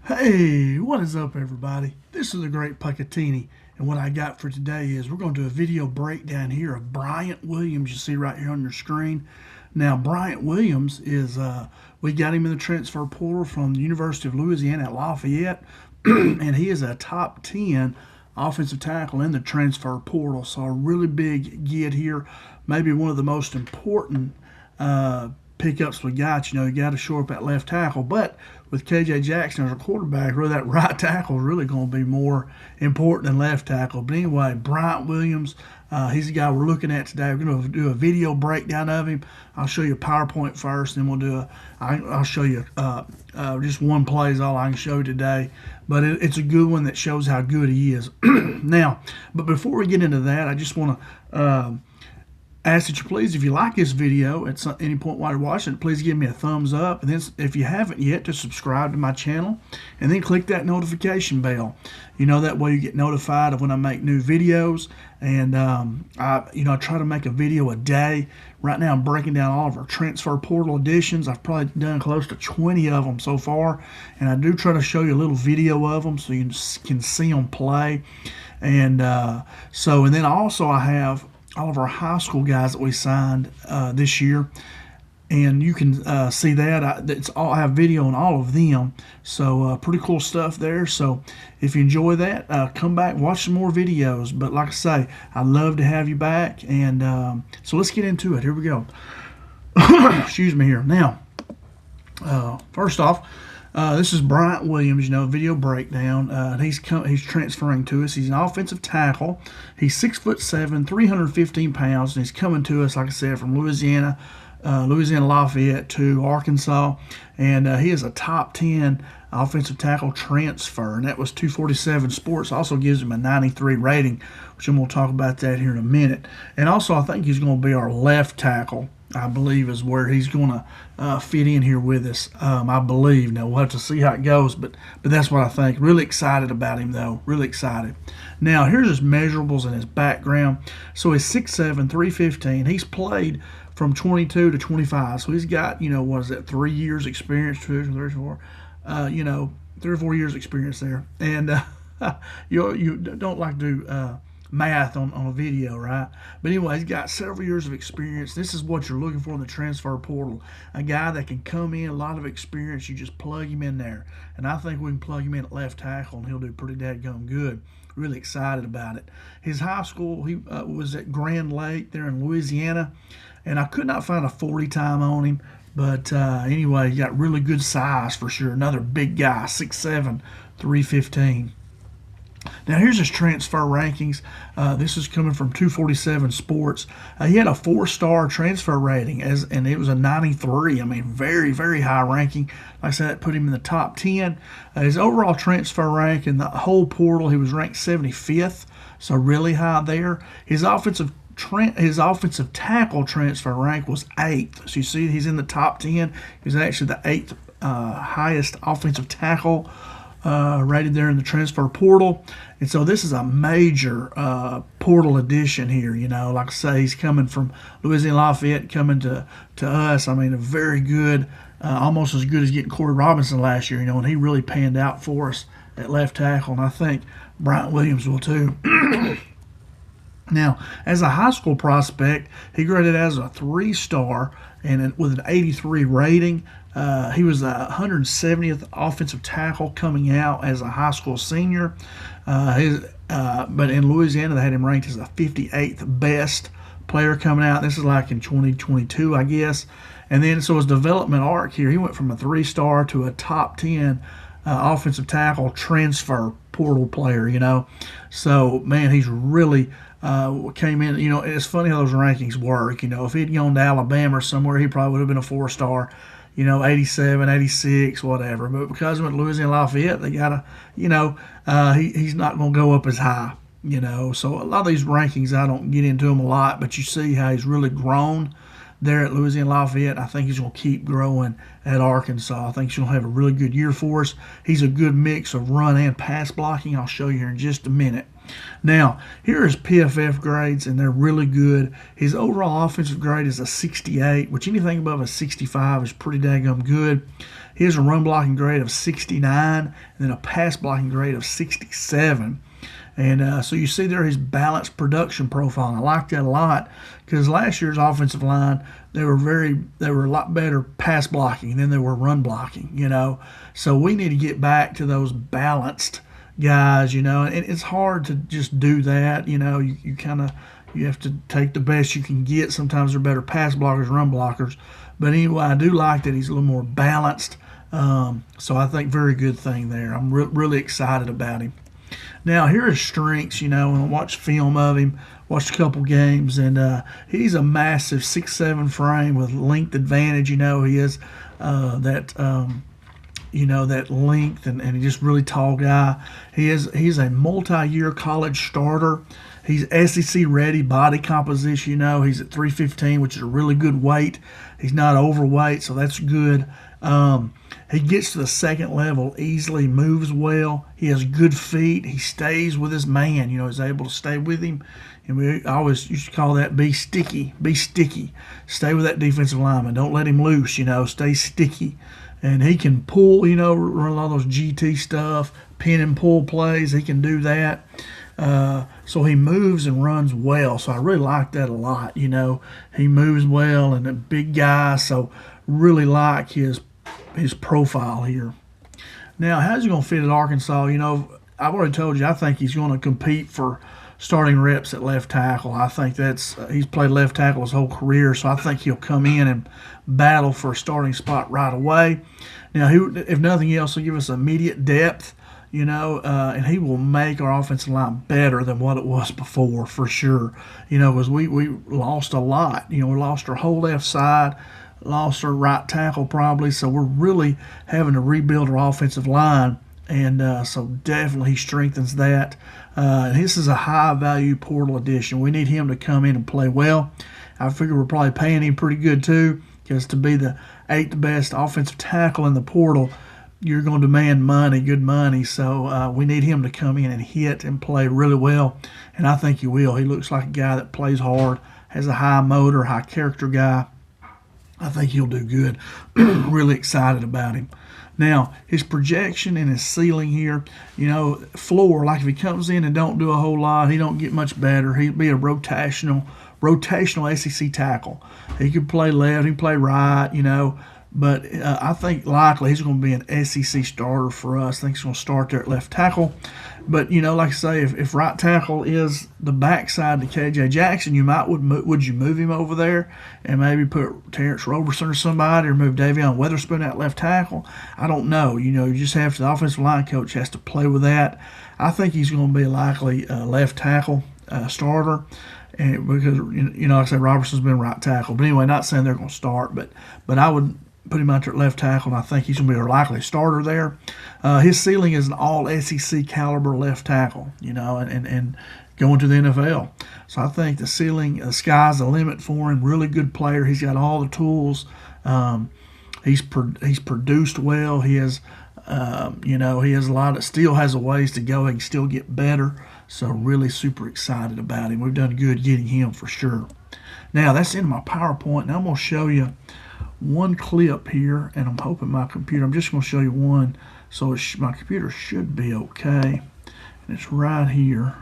Hey, what is up, everybody? This is the Great Puckatini, and what I got for today is we're going to do a video breakdown here of Bryant Williams. You see right here on your screen. Now, Bryant Williams is we got him in the transfer portal from the University of Louisiana at Lafayette, and he is a top 10 offensive tackle in the transfer portal. So a really big get here, maybe one of the most important pickups we got. You got to shore up that left tackle. But with KJ Jackson as a quarterback, really that right tackle is really going to be more important than left tackle. But anyway, Bryant Williams, he's the guy we're looking at today. We're going to do a video breakdown of him. I'll show you a PowerPoint first, then we'll do I'll show you just one play is all I can show you today. But it's a good one that shows how good he is. Now, but before we get into that, I just want to ask that you please, if you like this video at any point while you're watching it, please give me a thumbs up. And then if you haven't yet, to subscribe to my channel and then click that notification bell. That way you get notified of when I make new videos. And I try to make a video a day. Right now I'm breaking down all of our transfer portal editions. I've probably done close to 20 of them so far. And I do try to show you a little video of them so you can see them play. And and then also I have all of our high school guys that we signed this year, and you can see that I have video on all of them. So pretty cool stuff there. So if you enjoy that, come back, watch some more videos. But like I say, I'd love to have you back. And so let's get into it. Here we go. Excuse me here. Now, first off, this is Bryant Williams, video breakdown. He's transferring to us. He's an offensive tackle. He's 6'7", 315 pounds, and he's coming to us, like I said, from Louisiana Lafayette to Arkansas. And he is a top 10 offensive tackle transfer, and that was 247 Sports. Also gives him a 93 rating, which I'm going to talk about that here in a minute. And also, I think he's going to be our left tackle. I believe is where he's going to fit in here with us. I believe. Now we'll have to see how it goes, but that's what I think. Really excited about him though. Really excited. Now here's his measurables and his background. So he's 6'7", 315. He's played from 22 to 25. So he's got what is that? 3 years experience, 2, 3, 4. 3 or 4 years experience there. And you don't like to do math on a video, right? But anyway, he's got several years of experience. This is what you're looking for in the transfer portal. A guy that can come in, a lot of experience. You just plug him in there. And I think we can plug him in at left tackle and he'll do pretty dadgum good. Really excited about it. His high school, he was at Grand Lake there in Louisiana. And I could not find a 40 time on him. But anyway, he got really good size for sure. Another big guy, 6'7", 315. Now here's his transfer rankings. This is coming from 247 Sports. He had a 4-star transfer rating, and it was a 93. I mean, very, very high ranking. Like I said, that put him in the top 10. His overall transfer rank in the whole portal, he was ranked 75th, so really high there. His offensive tackle transfer rank was 8th. So you see he's in the top 10. He's actually the 8th highest offensive tackle rated there in the transfer portal. And so this is a major portal addition here. Like I say, he's coming from Louisiana Lafayette, coming to us. I mean, a very good, almost as good as getting Corey Robinson last year, and he really panned out for us at left tackle, and I think Bryant Williams will too. Now, as a high school prospect, he graded as a 3-star and with an 83 rating. He was the 170th offensive tackle coming out as a high school senior. But in Louisiana, they had him ranked as the 58th best player coming out. This is like in 2022, I guess. And then so his development arc here, he went from a 3-star to a top 10 offensive tackle transfer portal player, So, man, he's really came in. It's funny how those rankings work. If he'd gone to Alabama or somewhere, he probably would have been a 4-star. 87, 86, whatever. But because he went to Louisiana Lafayette, they got to, he's not going to go up as high, So a lot of these rankings, I don't get into them a lot, but you see how he's really grown there at Louisiana Lafayette. I think he's going to keep growing at Arkansas. I think he's going to have a really good year for us. He's a good mix of run and pass blocking. I'll show you here in just a minute. Now, here is PFF grades, and they're really good. His overall offensive grade is a 68, which anything above a 65 is pretty daggum good. He has a run blocking grade of 69, and then a pass blocking grade of 67. And so you see there his balanced production profile. And I like that a lot because last year's offensive line, they were a lot better pass blocking than they were run blocking, you know. So we need to get back to those balanced guys, you know, and it's hard to just do that, you know. You have to take the best you can get. Sometimes they're better pass blockers, run blockers. But anyway, I do like that he's a little more balanced. So I think very good thing there. I'm really excited about him. Now, here are his strengths, you know, and I watched film of him, watched a couple games, and he's a massive 6'7" frame with length advantage. You know, he is that length, and he's just really tall guy. He's a multi-year college starter. He's SEC ready body composition, you know. He's at 315, which is a really good weight. He's not overweight, so that's good. He gets to the second level easily, moves well. He has good feet. He stays with his man. You know, he's able to stay with him. And we always used to call that be sticky. Be sticky. Stay with that defensive lineman. Don't let him loose, you know. Stay sticky. And he can pull, you know, run a lot of those GT stuff, pin and pull plays. He can do that. So he moves and runs well. So I really like that a lot, you know. He moves well and a big guy. So really like his profile here. Now, how's he going to fit at Arkansas? You know, I've already told you I think he's going to compete for starting reps at left tackle. I think he's played left tackle his whole career, so I think he'll come in and battle for a starting spot right away. Now, if nothing else, he'll give us immediate depth, you know, and he will make our offensive line better than what it was before, for sure. You know, because we lost a lot. You know, we lost our whole left side, lost our right tackle probably, so we're really having to rebuild our offensive line, and so definitely he strengthens that. And this is a high-value portal addition. We need him to come in and play well. I figure we're probably paying him pretty good too, because to be the 8th best offensive tackle in the portal, you're going to demand money, good money. So we need him to come in and hit and play really well, and I think he will. He looks like a guy that plays hard, has a high motor, high character guy. I think he'll do good. Really excited about him. Now, his projection and his ceiling here, you know, floor, like if he comes in and don't do a whole lot, he don't get much better. He'd be a rotational SEC tackle. He could play left, he can play right, you know, but I think likely he's going to be an SEC starter for us. I think he's going to start there at left tackle. But, you know, like I say, if right tackle is the backside to KJ Jackson, would you move him over there and maybe put Terrence Roberson or somebody, or move Davion Witherspoon at left tackle? I don't know. You know, you just have to, the offensive line coach has to play with that. I think he's going to be likely a left tackle starter. And because, you know, like I said, Robertson's been right tackle. But anyway, not saying they're going to start, but I would put him out there at left tackle, and I think he's going to be a likely starter there. His ceiling is an all-SEC caliber left tackle, you know, and going to the NFL. So I think the sky's the limit for him. Really good player. He's got all the tools. He's produced well. He has, you know, he has still has a ways to go. He can still get better. So really super excited about him. We've done good getting him for sure. Now, that's in my PowerPoint. Now I'm going to show you one clip here, and I'm hoping I'm just going to show you one, so my computer should be okay. And it's right here.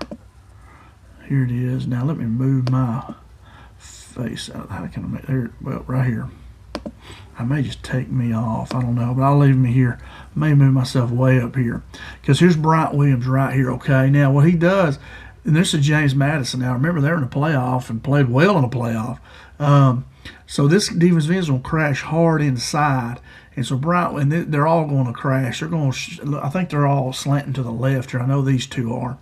Here it is. Now let me move my face out. How can I make there? Well, right here. I may just take me off. I don't know, but I'll leave me here. I may move myself way up here, because here's Bryant Williams right here. Okay. Now what he does, and this is James Madison. Now remember, they're in the playoff and played well in the playoff. So this defensive end is going to crash hard inside, and so Bryant, and they're all going to crash. They're going to, I think they're all slanting to the left here. I know these two are.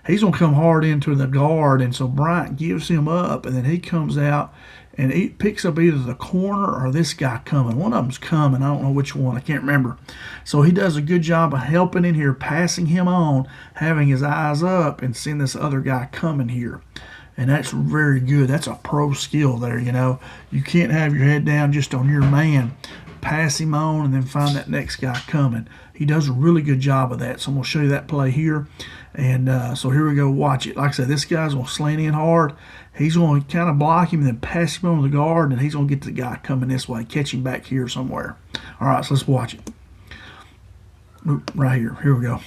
He's going to come hard into the guard, and so Bryant gives him up, and then he comes out and he picks up either the corner or this guy coming. One of them's coming. I don't know which one. I can't remember. So he does a good job of helping in here, passing him on, having his eyes up, and seeing this other guy coming here. and that's very good. That's a pro skill there, you know. You can't have your head down just on your man. Pass him on and then find that next guy coming. He does a really good job of that. So I'm going to show you that play here. And so here we go. Watch it. Like I said, this guy's going to slant in hard. He's going to kind of block him and then pass him on the guard, and he's going to get to the guy coming this way, catch him back here somewhere. All right, so let's watch it. Oop, right here. Here we go.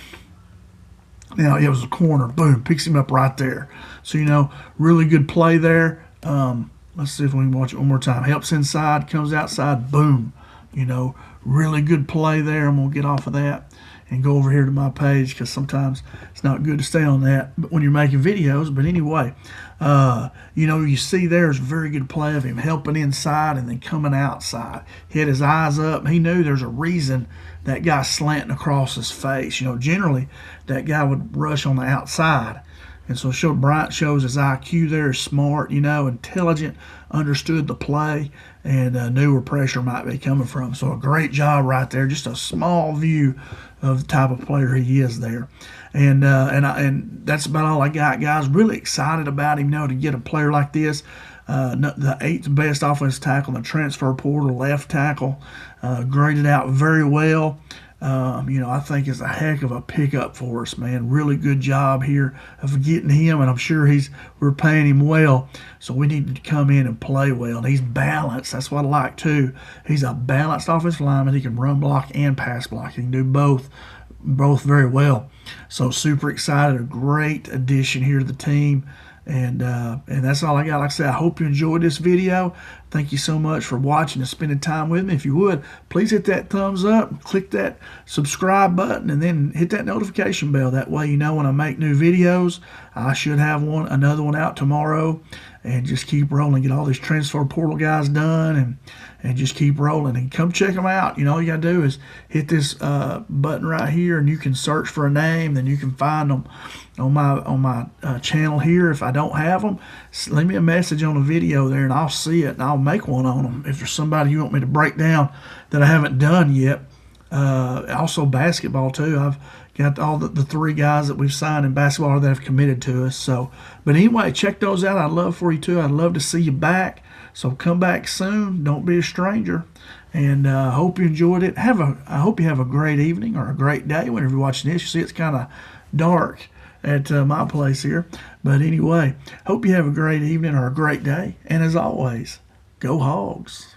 Now, it was a corner. Boom, picks him up right there. So, you know, really good play there. Let's see if we can watch it one more time. Helps inside, comes outside, boom. You know, really good play there. I'm going to get off of that and go over here to my page because sometimes it's not good to stay on that but when you're making videos. But anyway, you know, you see there's a very good play of him helping inside and then coming outside. He had his eyes up. He knew there's a reason that guy's slanting across his face. You know, generally that guy would rush on the outside. And so Bryant shows his IQ there, smart, you know, intelligent, understood the play, and knew where pressure might be coming from. So a great job right there. Just a small view of the type of player he is there. And that's about all I got, guys. Really excited about him, you know, to get a player like this. The 8th best offensive tackle in the transfer portal, left tackle, graded out very well. You know, I think it's a heck of a pickup for us, man. Really good job here of getting him, and I'm sure we're paying him well. So we need to come in and play well. And he's balanced. That's what I like too. He's a balanced offensive lineman. He can run block and pass block. He can do both very well. So super excited. A great addition here to the team. And that's all I got. Like I said, I hope you enjoyed this video. Thank you so much for watching and spending time with me. If you would, please hit that thumbs up, click that subscribe button, and then hit that notification bell. That way you know when I make new videos. I should have another one out tomorrow. And just keep rolling. Get all these transfer portal guys done and just keep rolling. And come check them out. You know, all you got to do is hit this button right here, and you can search for a name. Then you can find them on my channel here. If I don't have them, leave me a message on the video there, and I'll see it, and I'll make one on them. If there's somebody you want me to break down that I haven't done yet. Also basketball too. I've got all the 3 guys that we've signed in basketball that have committed to us. So, but anyway, check those out. I'd love for you too. I'd love to see you back. So come back soon. Don't be a stranger. And I hope you enjoyed it. I hope you have a great evening or a great day whenever you're watching this. You see, it's kind of dark at my place here. But anyway, hope you have a great evening or a great day. And as always, go Hogs.